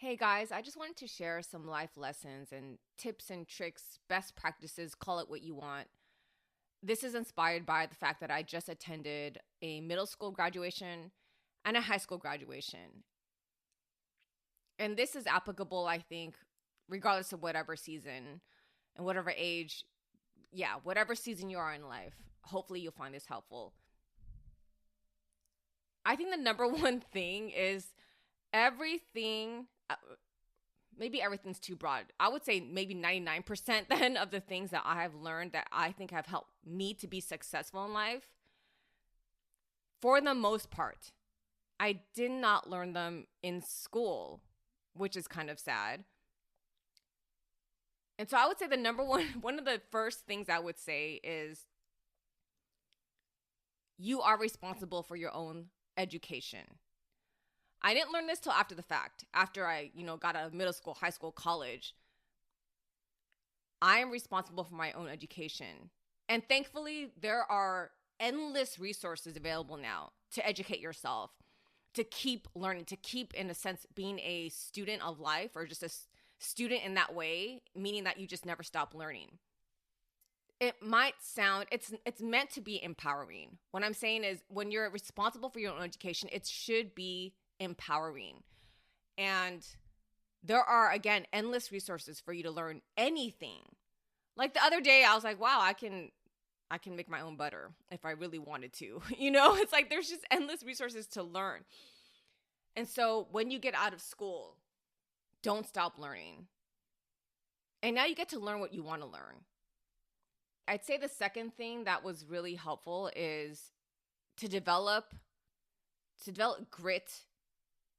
Hey guys, I just wanted to share some life lessons and tips and tricks, best practices, call it what you want. This is inspired by the fact that I just attended a middle school graduation and a high school graduation. And this is applicable, I think, regardless of whatever season and whatever age, whatever season you are in life. Hopefully, you'll find this helpful. I think the number one thing is everything maybe everything's too broad. I would say maybe 99% then of the things that I have learned that I think have helped me to be successful in life, for the most part, I did not learn them in school, which is kind of sad. And so I would say the number one of the first things I would say is you are responsible for your own education. I didn't learn this till after the fact, after I, got out of middle school, high school, college. I am responsible for my own education. And thankfully, there are endless resources available now to educate yourself, to keep learning, to keep, in a sense, being a student of life, or just a student in that way, meaning that you just never stop learning. It might sound, it's meant to be empowering. What I'm saying is, when you're responsible for your own education, it should be empowering. And there are, again, endless resources for you to learn anything. Like the other day, I was like, wow, I can make my own butter if I really wanted to. It's like there's just endless resources to learn. And so when you get out of school, don't stop learning. And now you get to learn what you want to learn. I'd say the second thing that was really helpful is to develop grit,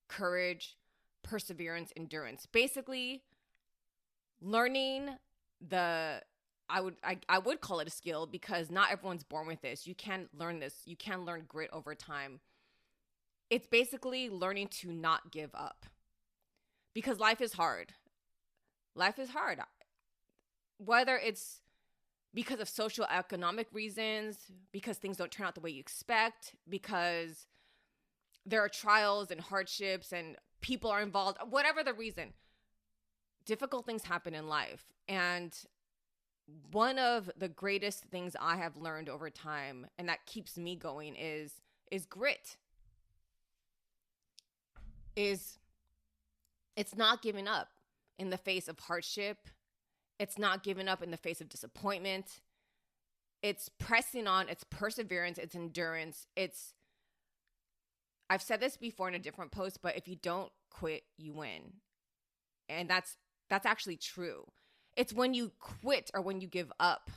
courage, perseverance, endurance. Basically, learning I would call it a skill, because not everyone's born with this. You can learn this. You can learn grit over time. It's basically learning to not give up, because life is hard. Life is hard. Whether it's because of social economic reasons, because things don't turn out the way you expect, because there are trials and hardships and people are involved, whatever the reason, difficult things happen in life. And one of the greatest things I have learned over time, and that keeps me going, is grit. It's not giving up in the face of hardship. It's not giving up in the face of disappointment. It's pressing on. It's perseverance. It's endurance. I've said this before in a different post, but if you don't quit, you win. And that's actually true. It's when you quit or when you give up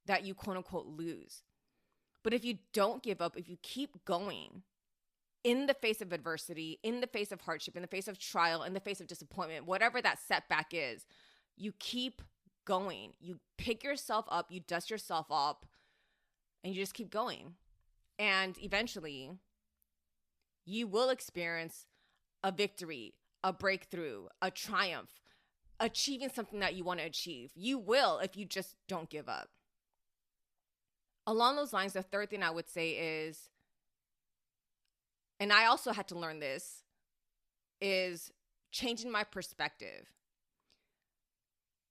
that you quote unquote lose. But if you don't give up, if you keep going in the face of adversity, in the face of hardship, in the face of trial, in the face of disappointment, whatever that setback is, you keep going. You pick yourself up, you dust yourself up, and you just keep going. And eventually, you will experience a victory, a breakthrough, a triumph, achieving something that you want to achieve. You will, if you just don't give up. Along those lines, the third thing I would say is, and I also had to learn this, is changing my perspective.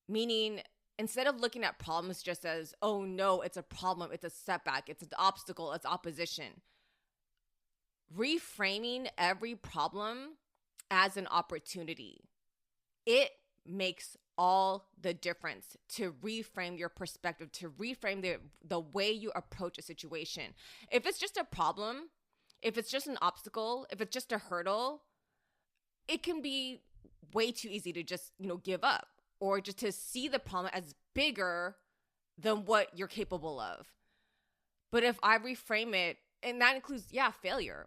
Meaning, instead of looking at problems just as, oh no, it's a problem, it's a setback, it's an obstacle, it's opposition, reframing every problem as an opportunity. It makes all the difference to reframe your perspective, to reframe the way you approach a situation. If it's just a problem, if it's just an obstacle, if it's just a hurdle, it can be way too easy to just, give up, or just to see the problem as bigger than what you're capable of. But if I reframe it, and that includes, failure,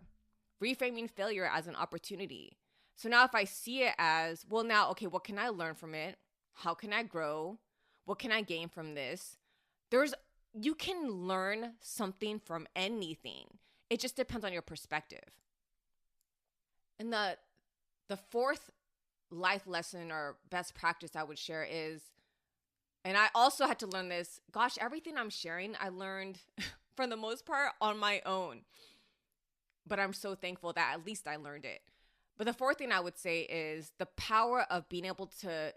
reframing failure as an opportunity. So now if I see it as, well, now, okay, what can I learn from it? How can I grow? What can I gain from this? You can learn something from anything. It just depends on your perspective. And the fourth life lesson or best practice I would share is, and I also had to learn this, gosh, everything I'm sharing, I learned for the most part on my own. But I'm so thankful that at least I learned it. But the fourth thing I would say is the power of being able to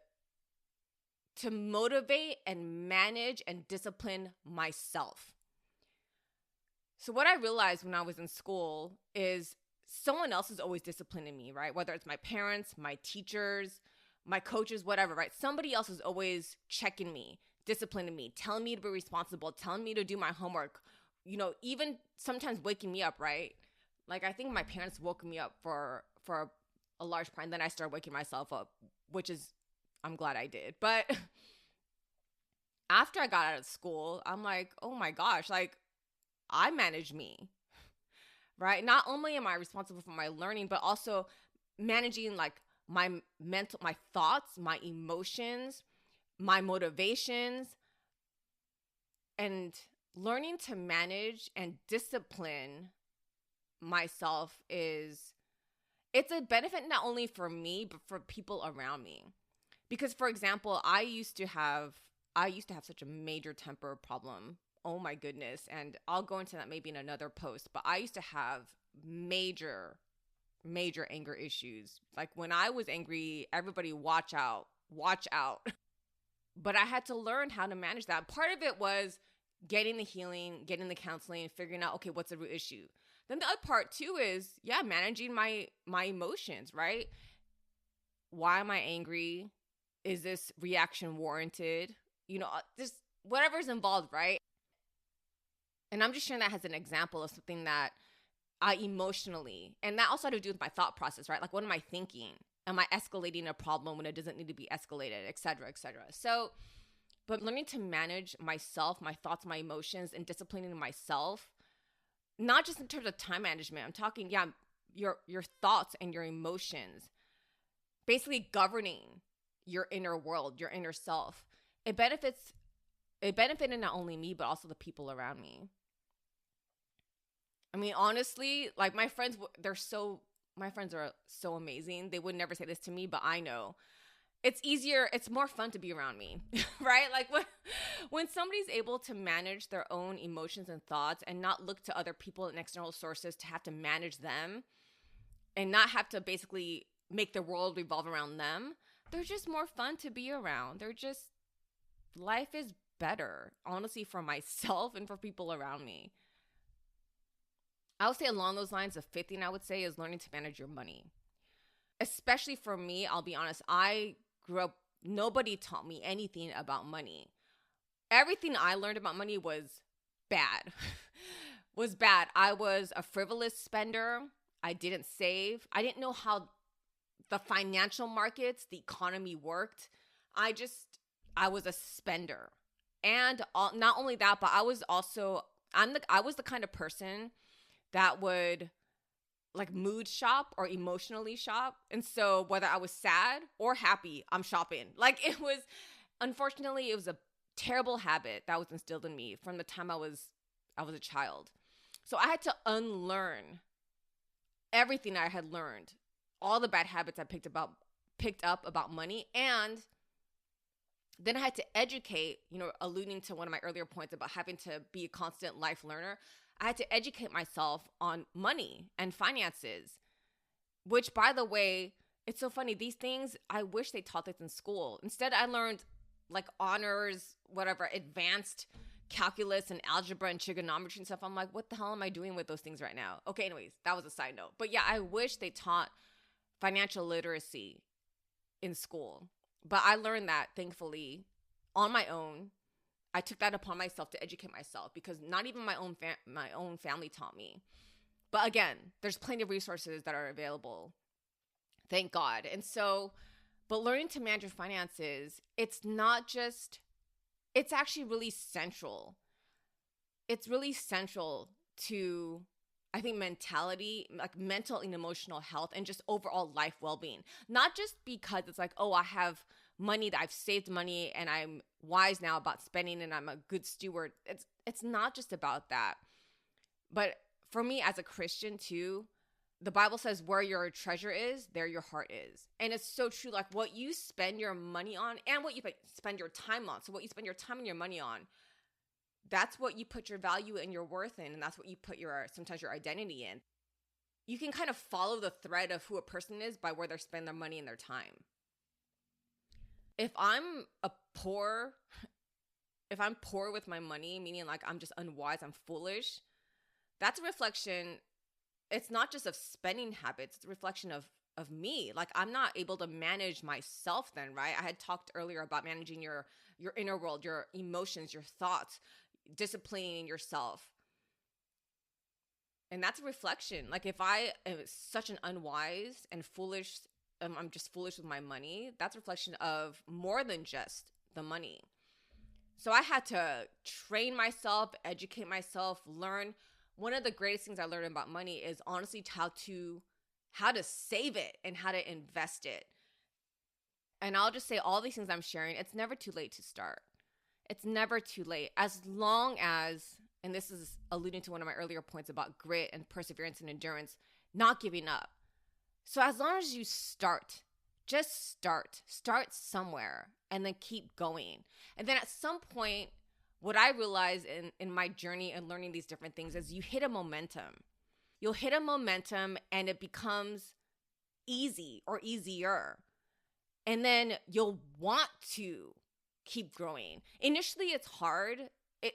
motivate and manage and discipline myself. So what I realized when I was in school is someone else is always disciplining me, right? Whether it's my parents, my teachers, my coaches, whatever, right? Somebody else is always checking me, disciplining me, telling me to be responsible, telling me to do my homework, even sometimes waking me up, right? Like, I think my parents woke me up for a large part, and then I started waking myself up, which is, I'm glad I did. But after I got out of school, I'm like, oh my gosh, like, I manage me, right? Not only am I responsible for my learning, but also managing like my thoughts, my emotions, my motivations, and learning to manage and discipline myself it's a benefit not only for me, but for people around me. Because, for example, I used to have such a major temper problem. Oh my goodness. And I'll go into that maybe in another post, but I used to have major anger issues. Like, when I was angry, everybody watch out. But I had to learn how to manage that. Part of it was getting the healing, getting the counseling, figuring out, okay, what's the root issue? Then the other part too is, managing my emotions, right? Why am I angry? Is this reaction warranted? Just whatever's involved, right? And I'm just sharing that as an example of something that I emotionally, and that also had to do with my thought process, right? Like, what am I thinking? Am I escalating a problem when it doesn't need to be escalated, et cetera, et cetera? So, but learning to manage myself, my thoughts, my emotions, and disciplining myself, not just in terms of time management. I'm talking, your thoughts and your emotions, basically governing your inner world, your inner self. It benefited not only me, but also the people around me. I mean, honestly, like, my friends are so amazing. They would never say this to me, but I know it's more fun to be around me, right? Like, when somebody's able to manage their own emotions and thoughts and not look to other people and external sources to have to manage them and not have to basically make the world revolve around them, they're just more fun to be around. Life is better, honestly, for myself and for people around me. I would say along those lines, the fifth thing I would say is learning to manage your money. Especially for me, I'll be honest, I grew up, nobody taught me anything about money. Everything I learned about money was bad. I was a frivolous spender. I didn't save. I didn't know how the financial markets, the economy worked. I was a spender. And not only that, but I was the kind of person that would like mood shop or emotionally shop. And so whether I was sad or happy, I'm shopping. Like, unfortunately, it was a terrible habit that was instilled in me from the time I was a child. So I had to unlearn everything I had learned, all the bad habits I picked up about money. And then I had to educate, alluding to one of my earlier points about having to be a constant life learner. I had to educate myself on money and finances, which, by the way, it's so funny. These things, I wish they taught this in school. Instead, I learned like honors, whatever, advanced calculus and algebra and trigonometry and stuff. I'm like, what the hell am I doing with those things right now? Okay, anyways, that was a side note. But yeah, I wish they taught financial literacy in school. But I learned that, thankfully, on my own. I took that upon myself to educate myself because not even my own family taught me. But again, there's plenty of resources that are available. Thank God. And so, but learning to manage your finances, it's actually really central. It's really central to, I think, mentality, like mental and emotional health, and just overall life well-being. Not just because it's like, oh, I have money, that I've saved money and I'm wise now about spending and I'm a good steward. It's not just about that. But for me as a Christian too, the Bible says where your treasure is, there your heart is. And it's so true. Like, what you spend your money on and what you spend your time on. So what you spend your time and your money on, that's what you put your value and your worth in. And that's what you put sometimes your identity in. you can kind of follow the thread of who a person is by where they're spending their money and their time. If I'm poor with my money, meaning like I'm just unwise, I'm foolish, that's a reflection. It's not just of spending habits, it's a reflection of me. Like I'm not able to manage myself then, right? I had talked earlier about managing your inner world, your emotions, your thoughts, disciplining yourself. And that's a reflection. Like if I am such an unwise and foolish, I'm just foolish with my money, that's a reflection of more than just the money. So I had to train myself, educate myself, learn. One of the greatest things I learned about money is honestly how to save it and how to invest it. And I'll just say all these things I'm sharing, it's never too late to start. It's never too late. As long as, and this is alluding to one of my earlier points about grit and perseverance and endurance, not giving up. So as long as you start, just start somewhere and then keep going. And then at some point, what I realized in my journey and learning these different things is you hit a momentum. You'll hit a momentum and it becomes easy or easier. And then you'll want to keep growing. Initially, it's hard.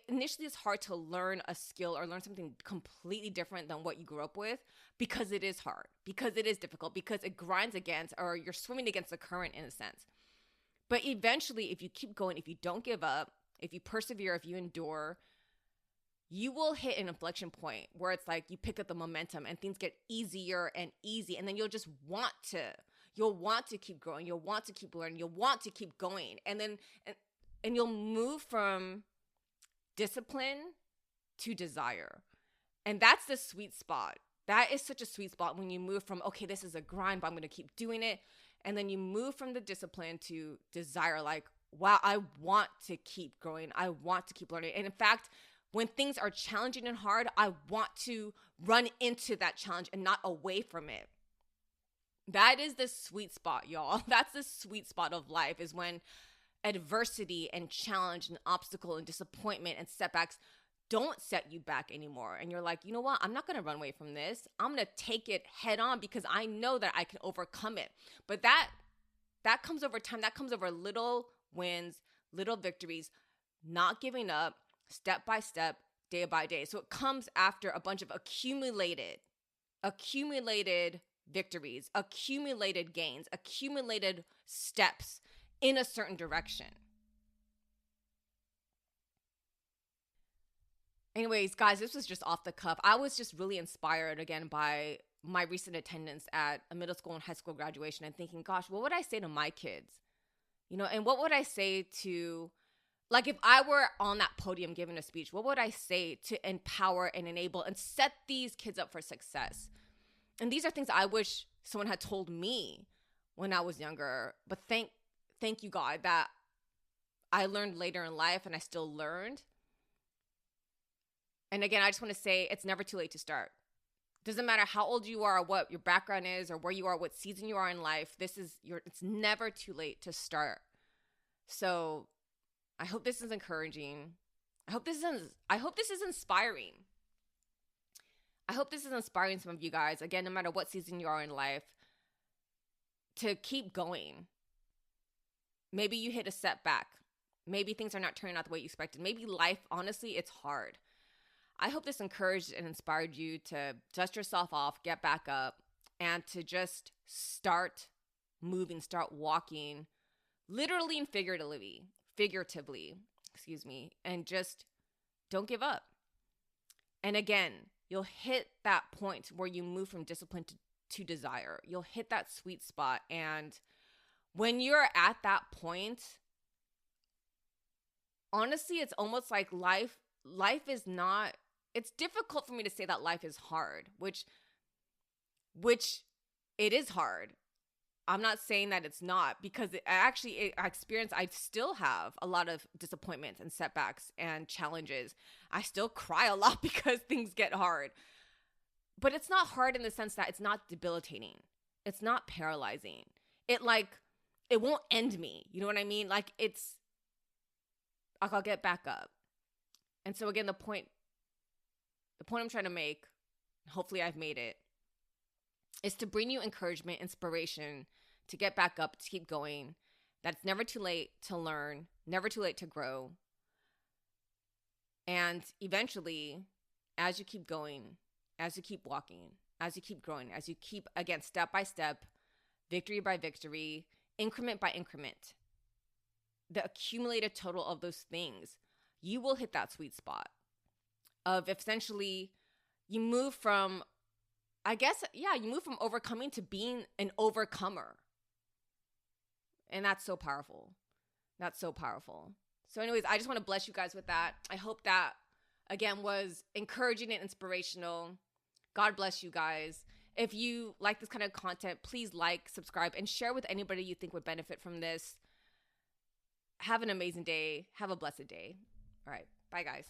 Initially, it's hard to learn a skill or learn something completely different than what you grew up with because it is hard, because it is difficult, because it grinds against, or you're swimming against the current in a sense. But eventually, if you keep going, if you don't give up, if you persevere, if you endure, you will hit an inflection point where it's like you pick up the momentum and things get easier and easy. And then you'll want to keep growing. You'll want to keep learning. You'll want to keep going. And then, and you'll move from discipline to desire. And that's the sweet spot. That is such a sweet spot when you move from, okay, this is a grind, but I'm going to keep doing it. And then you move from the discipline to desire, like, wow, I want to keep growing. I want to keep learning. And in fact, when things are challenging and hard, I want to run into that challenge and not away from it. That is the sweet spot, y'all. That's the sweet spot of life, is when adversity and challenge and obstacle and disappointment and setbacks don't set you back anymore. And you're like, you know what? I'm not going to run away from this. I'm going to take it head on because I know that I can overcome it. But that comes over time. That comes over little wins, little victories, not giving up, step by step, day by day. So it comes after a bunch of accumulated victories, accumulated gains, accumulated steps in a certain direction. Anyways, guys, this was just off the cuff. I was just really inspired again by my recent attendance at a middle school and high school graduation and thinking, gosh, what would I say to my kids? You know, and what would I say to, like, if I were on that podium giving a speech, what would I say to empower and enable and set these kids up for success? And these are things I wish someone had told me when I was younger. But thank you, God, that I learned later in life and I still learned. And again, I just want to say it's never too late to start. Doesn't matter how old you are, or what your background is, or where you are, what season you are in life. It's never too late to start. So I hope this is encouraging. I hope this is inspiring. I hope this is inspiring some of you guys, again, no matter what season you are in life, to keep going. Maybe you hit a setback. Maybe things are not turning out the way you expected. Maybe life, honestly, it's hard. I hope this encouraged and inspired you to dust yourself off, get back up, and to just start moving, start walking, literally and figuratively, and just don't give up. And again, you'll hit that point where you move from discipline to desire. You'll hit that sweet spot. And when you're at that point, honestly, it's almost like life is not, it's difficult for me to say that life is hard, which it is hard. I'm not saying that it's not, because I still have a lot of disappointments and setbacks and challenges. I still cry a lot because things get hard. But it's not hard in the sense that it's not debilitating. It's not paralyzing. It won't end me. You know what I mean? Like I'll get back up. And so again, the point I'm trying to make, hopefully I've made it, is to bring you encouragement, inspiration to get back up, to keep going. That it's never too late to learn, never too late to grow. And eventually, as you keep going, as you keep walking, as you keep growing, as you keep, again, step by step, victory by victory, increment by increment, the accumulated total of those things, you will hit that sweet spot of essentially you move from, you move from overcoming to being an overcomer. And that's so powerful. That's so powerful. So anyways, I just want to bless you guys with that. I hope that, again, was encouraging and inspirational. God bless you guys. If you like this kind of content, please like, subscribe, and share with anybody you think would benefit from this. Have an amazing day. Have a blessed day. All right. Bye, guys.